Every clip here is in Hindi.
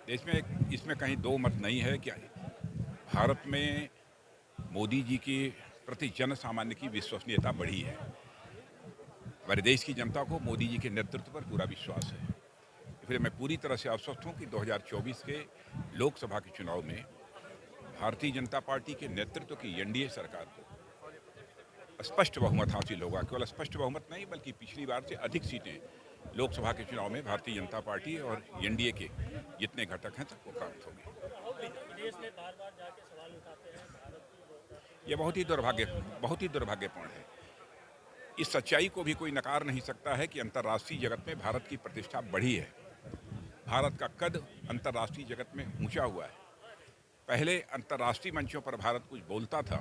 देश में इसमें कहीं दो मत नहीं है कि भारत में मोदी जी की प्रति जन सामान्य की विश्वसनीयता बढ़ी है। हमारे देश की जनता को मोदी जी के नेतृत्व पर पूरा विश्वास है। फिर मैं पूरी तरह से आश्वस्त हूं कि 2024 के लोकसभा के चुनाव में भारतीय जनता पार्टी के नेतृत्व की एनडीए सरकार को स्पष्ट बहुमत हासिल होगा। केवल स्पष्ट बहुमत नहीं बल्कि पिछली बार से अधिक सीटें लोकसभा के चुनाव में भारतीय जनता पार्टी और एनडीए के जितने घटक हैं सबको प्राप्त होगी। ये बहुत ही दुर्भाग्यपूर्ण है। इस सच्चाई को भी कोई नकार नहीं सकता है कि अंतर्राष्ट्रीय जगत में भारत की प्रतिष्ठा बढ़ी है। भारत का कद अंतर्राष्ट्रीय जगत में ऊंचा हुआ है। पहले अंतर्राष्ट्रीय मंचों पर भारत कुछ बोलता था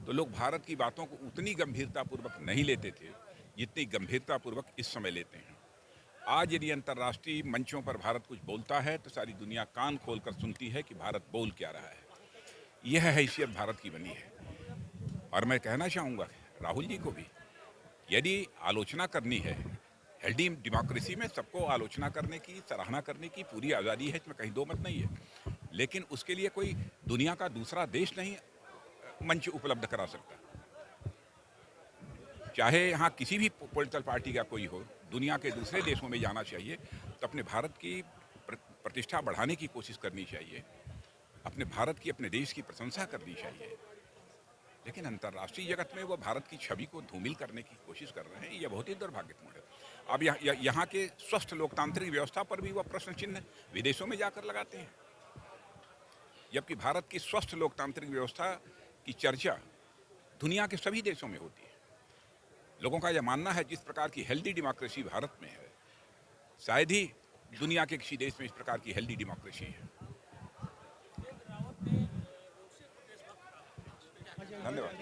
तो लोग भारत की बातों को उतनी गंभीरतापूर्वक नहीं लेते थे जितनी गंभीरतापूर्वक इस समय लेते हैं। आज यदि अंतर्राष्ट्रीय मंचों पर भारत कुछ बोलता है तो सारी दुनिया कान खोलकर सुनती है कि भारत बोल क्या रहा है। यह हैसियत भारत की बनी है। और मैं कहना चाहूँगा राहुल जी को भी, यदि आलोचना करनी है, हेल्दी डेमोक्रेसी में सबको आलोचना करने की, सराहना करने की पूरी आज़ादी है, इसमें कहीं दो मत नहीं है। लेकिन उसके लिए कोई दुनिया का दूसरा देश नहीं मंच उपलब्ध करा सकता। चाहे यहाँ किसी भी पॉलिटिकल पार्टी का कोई हो, दुनिया के दूसरे देशों में जाना चाहिए तो अपने भारत की प्रतिष्ठा बढ़ाने की कोशिश करनी चाहिए, अपने भारत की, अपने देश की प्रशंसा करनी चाहिए। लेकिन अंतर्राष्ट्रीय जगत में वो भारत की छवि को धूमिल करने की कोशिश कर रहे हैं। ये बहुत ही दुर्भाग्यपूर्ण है। अब यहाँ के स्वस्थ लोकतांत्रिक व्यवस्था पर भी वो प्रश्न चिन्ह विदेशों में जाकर लगाते हैं, जबकि भारत की स्वस्थ लोकतांत्रिक व्यवस्था की चर्चा दुनिया के सभी देशों में होती है। लोगों का यह मानना है जिस प्रकार की हेल्दी डेमोक्रेसी भारत में है, शायद ही दुनिया के किसी देश में इस प्रकार की हेल्दी डेमोक्रेसी है। धन्यवाद।